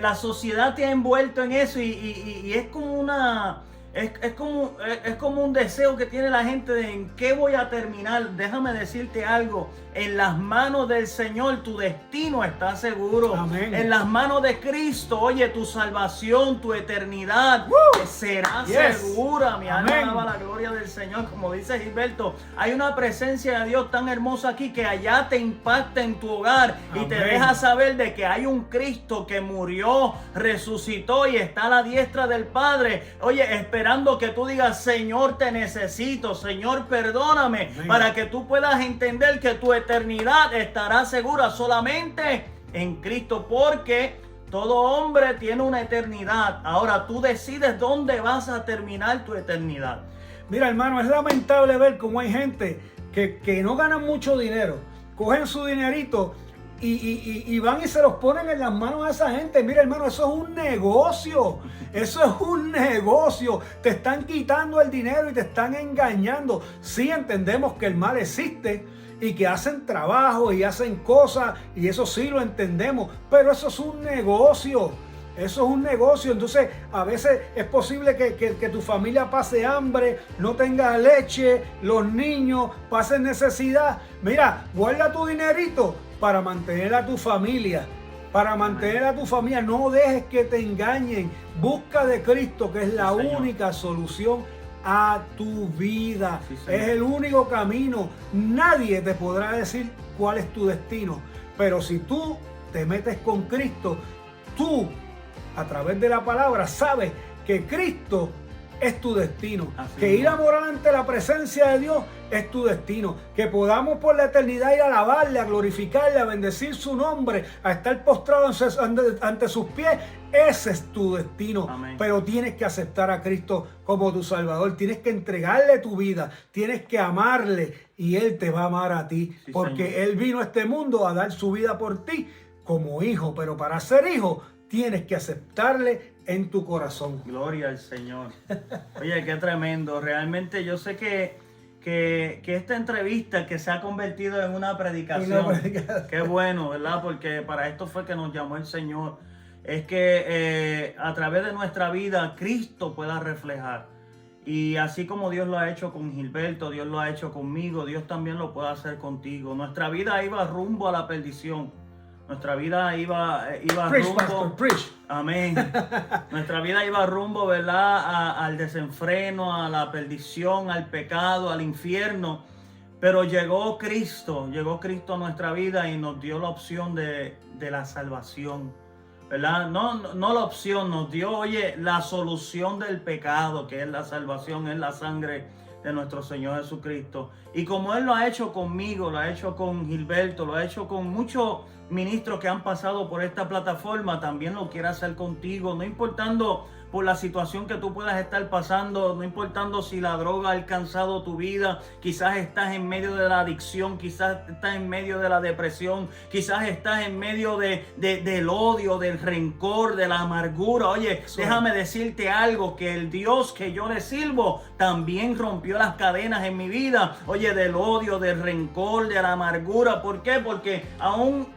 la sociedad te ha envuelto en eso y es como una... Es como un deseo que tiene la gente de en qué voy a terminar. Déjame decirte algo. En las manos del Señor tu destino está seguro. Amén. En las manos de Cristo, oye, tu salvación, tu eternidad será segura. Mi alma alaba la gloria del Señor. Como dice Gilberto, hay una presencia de Dios tan hermosa aquí que allá te impacta en tu hogar. Amén. Y te deja saber de que hay un Cristo que murió, resucitó y está a la diestra del Padre. Oye, esperando que tú digas: Señor, te necesito, Señor, perdóname. Amén. Para que tú puedas entender que tu eternidad estará segura solamente en Cristo, porque todo hombre tiene una eternidad. Ahora tú decides dónde vas a terminar tu eternidad. Mira, hermano, es lamentable ver cómo hay gente que no ganan mucho dinero, cogen su dinerito y van y se los ponen en las manos a esa gente. Mira, hermano, eso es un negocio. Eso es un negocio. Te están quitando el dinero y te están engañando. Sí, entendemos que el mal existe y que hacen trabajo y hacen cosas, y eso sí lo entendemos, pero eso es un negocio. Eso es un negocio. Entonces a veces es posible que tu familia pase hambre, no tenga leche, los niños pasen necesidad. Mira, guarda tu dinerito para mantener a tu familia. Para mantener a tu familia. No dejes que te engañen. Busca de Cristo, que es la única solución a tu vida. Es el único camino. Nadie te podrá decir cuál es tu destino, pero si tú te metes con Cristo, tú a través de la palabra sabes que Cristo es tu destino. Ir a morar ante la presencia de Dios es tu destino. Que podamos por la eternidad ir a alabarle, a glorificarle, a bendecir su nombre, a estar postrado ante sus pies. Ese es tu destino. Amén. Pero tienes que aceptar a Cristo como tu Salvador. Tienes que entregarle tu vida. Tienes que amarle y Él te va a amar a ti. Sí, porque Señor. Él vino a este mundo a dar su vida por ti como hijo. Pero para ser hijo tienes que aceptarle en tu corazón. Gloria al Señor. Oye, qué tremendo. Realmente yo sé que esta entrevista que se ha convertido en una predicación. Qué bueno, ¿verdad? Porque para esto fue que nos llamó el Señor. Es que a través de nuestra vida Cristo pueda reflejar. Y así como Dios lo ha hecho con Gilberto, Dios lo ha hecho conmigo, Dios también lo puede hacer contigo. Nuestra vida iba rumbo a la perdición. Nuestra vida iba Preach, rumbo. pastor, preach. Amén. Nuestra vida iba rumbo, ¿verdad? Al desenfreno, a la perdición, al pecado, al infierno. Pero llegó Cristo a nuestra vida y nos dio la opción de la salvación. ¿Verdad? No la opción, nos dio, oye, la solución del pecado, que es la salvación, es la sangre de nuestro Señor Jesucristo. Y como Él lo ha hecho conmigo, lo ha hecho con Gilberto, lo ha hecho con muchos ministros que han pasado por esta plataforma, también lo quiere hacer contigo, no importando por la situación que tú puedas estar pasando, no importando si la droga ha alcanzado tu vida, quizás estás en medio de la adicción, quizás estás en medio de la depresión, quizás estás en medio del odio, del rencor, de la amargura. Oye, déjame decirte algo, que el Dios que yo le sirvo también rompió las cadenas en mi vida, oye, del odio, del rencor, de la amargura. ¿Por qué? Porque aún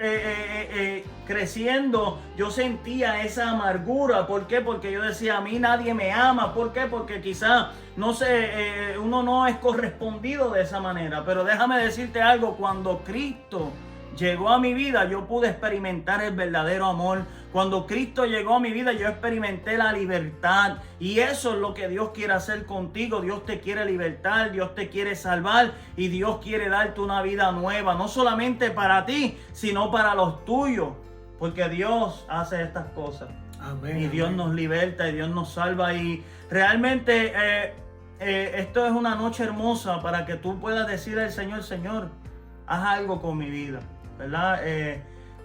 creciendo yo sentía esa amargura. ¿Por qué? Porque yo decía, a mí nadie me ama. ¿Por qué? Porque quizás, no sé, uno no es correspondido de esa manera. Pero déjame decirte algo, cuando Cristo llegó a mi vida, yo pude experimentar el verdadero amor. Cuando Cristo llegó a mi vida, yo experimenté la libertad. Y eso es lo que Dios quiere hacer contigo. Dios te quiere libertar, Dios te quiere salvar y Dios quiere darte una vida nueva. No solamente para ti, sino para los tuyos. Porque Dios hace estas cosas. Amén. Y Dios amén. nos liberta y Dios nos salva. Y realmente esto es una noche hermosa para que tú puedas decirle al Señor, Señor, haz algo con mi vida, ¿verdad?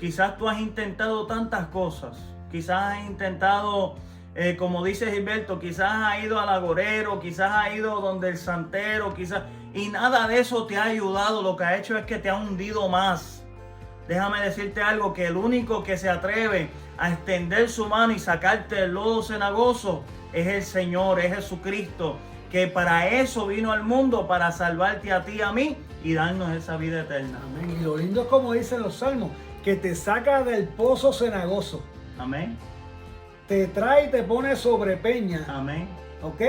Quizás tú has intentado tantas cosas. Quizás has intentado, como dice Gilberto, quizás has ido al agorero, quizás has ido donde el santero, quizás... Y nada de eso te ha ayudado. Lo que ha hecho es que te ha hundido más. Déjame decirte algo, que el único que se atreve a extender su mano y sacarte del lodo cenagoso es el Señor, es Jesucristo, que para eso vino al mundo, para salvarte a ti y a mí y darnos esa vida eterna. Amén. Y lo lindo es como dicen los salmos, que te saca del pozo cenagoso, Amén. te trae y te pone sobre peña, Amén. ¿ok?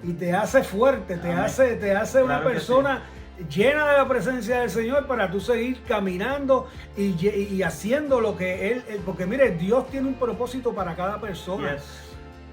Y te hace fuerte, te Amén. hace una Claro que persona llena de la presencia del Señor para tú seguir caminando y haciendo lo que Él, porque mire, Dios tiene un propósito para cada persona. Yes.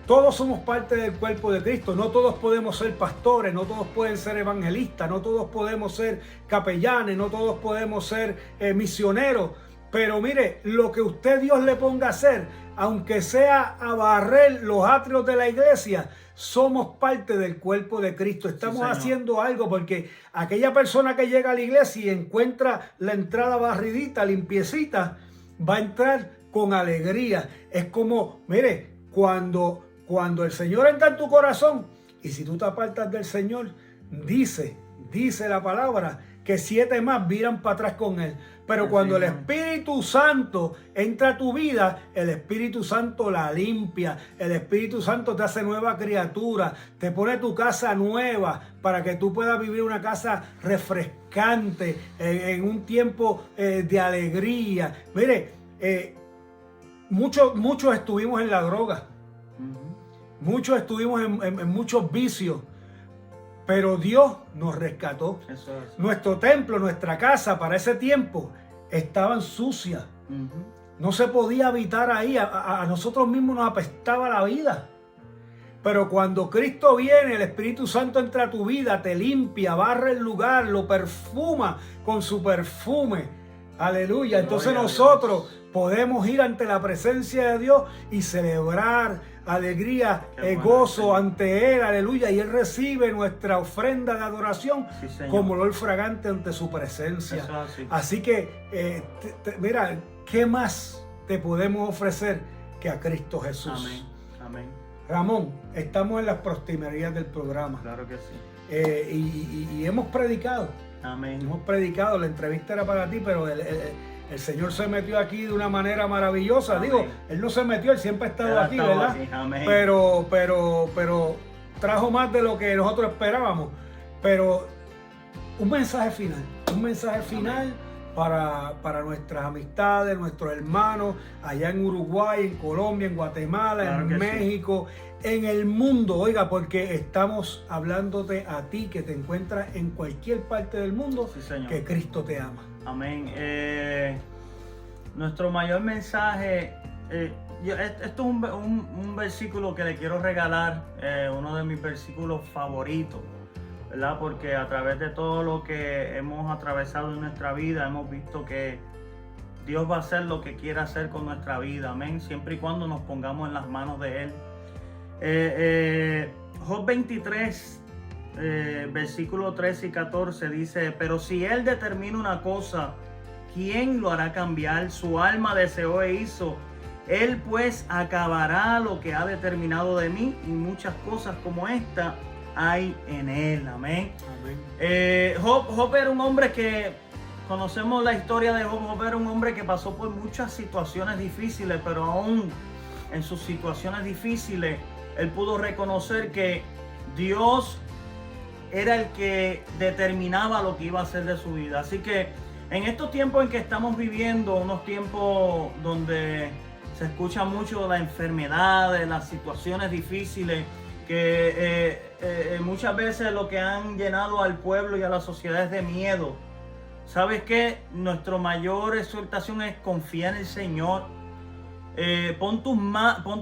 Todos somos parte del cuerpo de Cristo, no todos podemos ser pastores, no todos pueden ser evangelistas, no todos podemos ser capellanes, no todos podemos ser misioneros, pero mire, lo que usted Dios le ponga a hacer, aunque sea a barrer los atrios de la iglesia, somos parte del cuerpo de Cristo. Estamos Sí, haciendo algo, porque aquella persona que llega a la iglesia y encuentra la entrada barridita, limpiecita, va a entrar con alegría. Es como, mire, cuando el Señor entra en tu corazón, y si tú te apartas del Señor, dice la palabra que 7 más viran para atrás con Él. Pero cuando el Espíritu Santo entra a tu vida, el Espíritu Santo la limpia, el Espíritu Santo te hace nueva criatura, te pone tu casa nueva para que tú puedas vivir una casa refrescante, en un tiempo de alegría. Mire, muchos estuvimos en la droga, muchos estuvimos en muchos vicios, pero Dios nos rescató. Eso es. Nuestro templo, nuestra casa para ese tiempo estaban sucias. No se podía habitar ahí. A nosotros mismos nos apestaba la vida. Pero cuando Cristo viene, el Espíritu Santo entra a tu vida, te limpia, barre el lugar, lo perfuma con su perfume. Aleluya. Entonces Gloria a nosotros Dios. podemos ir ante la presencia de Dios y celebrar alegría, Qué bueno, gozo Señor. ante Él. Aleluya. Y Él recibe nuestra ofrenda de adoración Sí, Señor. como olor fragante ante su presencia. Eso es así. Así que, mira, ¿qué más te podemos ofrecer que a Cristo Jesús? Amén. Amén. Ramón, estamos en las postrimerías del programa. Claro que sí. Y hemos predicado. Amén. Hemos predicado, la entrevista era para ti, pero el Señor se metió aquí de una manera maravillosa. Amén. Digo, Él no se metió, Él siempre ha estado Él ha aquí, estado ¿verdad? aquí, amén. Pero trajo más de lo que nosotros esperábamos. Pero un mensaje final para nuestras amistades, nuestros hermanos allá en Uruguay, en Colombia, en Guatemala, Claro en que sí. México, en el mundo, oiga, porque estamos hablándote a ti que te encuentras en cualquier parte del mundo, Sí, Señor. que Cristo te ama. Amén. Nuestro mayor mensaje, esto es un versículo que le quiero regalar, uno de mis versículos favoritos, ¿verdad? Porque a través de todo lo que hemos atravesado en nuestra vida, hemos visto que Dios va a hacer lo que quiera hacer con nuestra vida, amén, siempre y cuando nos pongamos en las manos de Él. Job 23, versículo 13 y 14 dice: pero si Él determina una cosa, ¿quién lo hará cambiar? Su alma deseó e hizo. Él pues acabará lo que ha determinado de mí, y muchas cosas como esta hay en Él. Amén. Amén. Job era un hombre que, conocemos la historia de Job. Job era un hombre que pasó por muchas situaciones difíciles, pero aún en sus situaciones difíciles, él pudo reconocer que Dios era el que determinaba lo que iba a hacer de su vida. Así que en estos tiempos en que estamos viviendo, unos tiempos donde se escucha mucho la enfermedad, de las situaciones difíciles, que muchas veces lo que han llenado al pueblo y a la sociedad es de miedo. ¿Sabes qué? Nuestra mayor exhortación es confiar en el Señor. Pon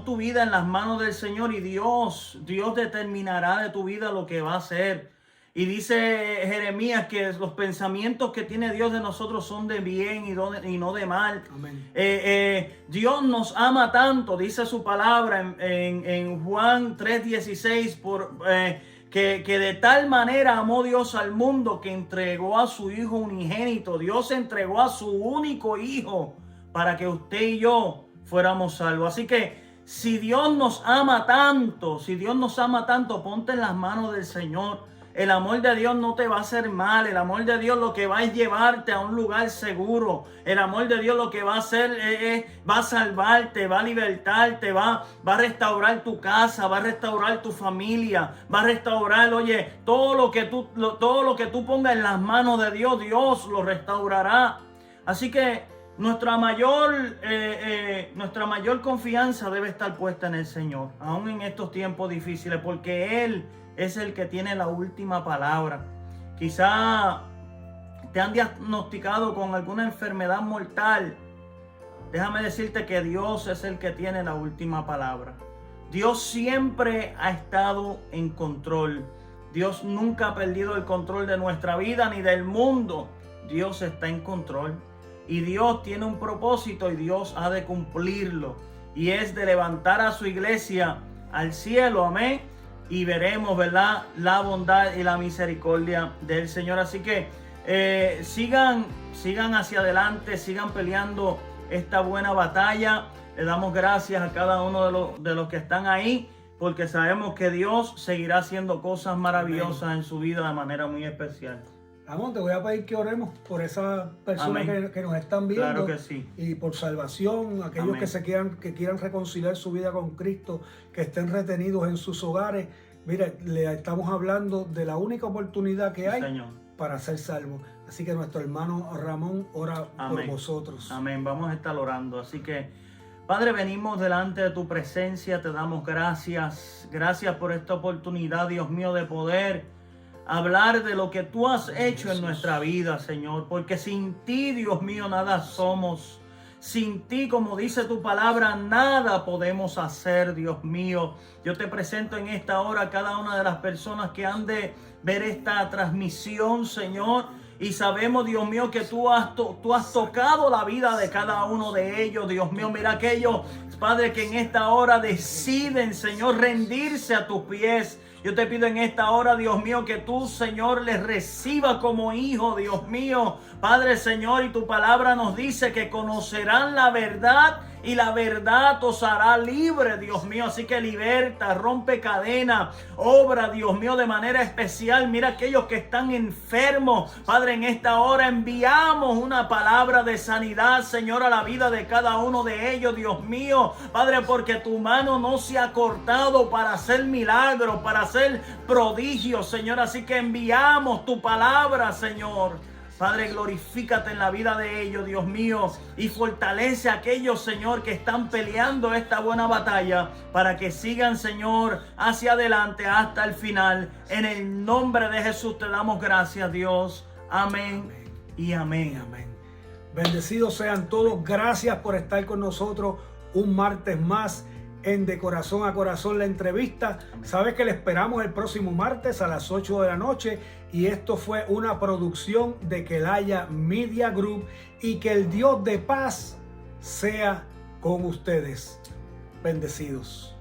tu vida en las manos del Señor, y Dios determinará de tu vida lo que va a hacer. Y dice Jeremías que los pensamientos que tiene Dios de nosotros son de bien y no de mal. Amén. Dios nos ama tanto, dice su palabra en Juan 3:16, que de tal manera amó Dios al mundo que entregó a su Hijo unigénito. Dios entregó a su único Hijo para que usted y yo fuéramos salvos. Así que si Dios nos ama tanto, ponte en las manos del Señor. El amor de Dios no te va a hacer mal. El amor de Dios lo que va es llevarte a un lugar seguro. El amor de Dios lo que va a hacer va a salvarte, va a libertarte, va a restaurar tu casa, va a restaurar tu familia, va a restaurar, oye, todo lo que tú pongas en las manos de Dios, Dios lo restaurará. Así que nuestra mayor confianza debe estar puesta en el Señor, aún en estos tiempos difíciles, porque Él es el que tiene la última palabra. Quizá te han diagnosticado con alguna enfermedad mortal. Déjame decirte que Dios es el que tiene la última palabra. Dios siempre ha estado en control. Dios nunca ha perdido el control de nuestra vida ni del mundo. Dios está en control. Y Dios tiene un propósito y Dios ha de cumplirlo. Y es de levantar a su iglesia al cielo. Amén. Y veremos, ¿verdad?, la bondad y la misericordia del Señor. Así que sigan hacia adelante, sigan peleando esta buena batalla. Le damos gracias a cada uno de los que están ahí, porque sabemos que Dios seguirá haciendo cosas maravillosas Amén. en su vida de manera muy especial. Ramón, te voy a pedir que oremos por esas personas Amén. que nos están viendo. Claro que sí. Y por salvación, aquellos Amén. que quieran reconciliar su vida con Cristo, que estén retenidos en sus hogares. Mira, le estamos hablando de la única oportunidad que hay, Señor, para ser salvos. Así que nuestro hermano Ramón ora amén, por vosotros. Amén. Vamos a estar orando. Así que, Padre, venimos delante de tu presencia. Te damos gracias. Gracias por esta oportunidad, Dios mío, de poder hablar de lo que tú has hecho en nuestra vida, Señor. Porque sin ti, Dios mío, nada somos. Sin ti, como dice tu palabra, nada podemos hacer, Dios mío. Yo te presento en esta hora a cada una de las personas que han de ver esta transmisión, Señor. Y sabemos, Dios mío, que tú has tocado la vida de cada uno de ellos, Dios mío. Mira aquellos, Padre, que en esta hora deciden, Señor, rendirse a tus pies. Yo te pido en esta hora, Dios mío, que tú, Señor, les reciba como hijo, Dios mío. Padre, Señor, y tu palabra nos dice que conocerán la verdad y la verdad os hará libre, Dios mío. Así que liberta, rompe cadena, obra, Dios mío, de manera especial. Mira aquellos que están enfermos, Padre, en esta hora enviamos una palabra de sanidad, Señor, a la vida de cada uno de ellos, Dios mío. Padre, porque tu mano no se ha cortado para hacer milagros, para hacer prodigios, Señor. Así que enviamos tu palabra, Señor. Padre, glorifícate en la vida de ellos, Dios mío, y fortalece a aquellos, Señor, que están peleando esta buena batalla para que sigan, Señor, hacia adelante hasta el final. En el nombre de Jesús te damos gracias, Dios. Amén y amén. Amén. Bendecidos sean todos. Gracias por estar con nosotros un martes más en De Corazón a Corazón, la entrevista. Sabes que le esperamos el próximo martes a las 8 de la noche. Y esto fue una producción de Kelaya Media Group. Y que el Dios de paz sea con ustedes. Bendecidos.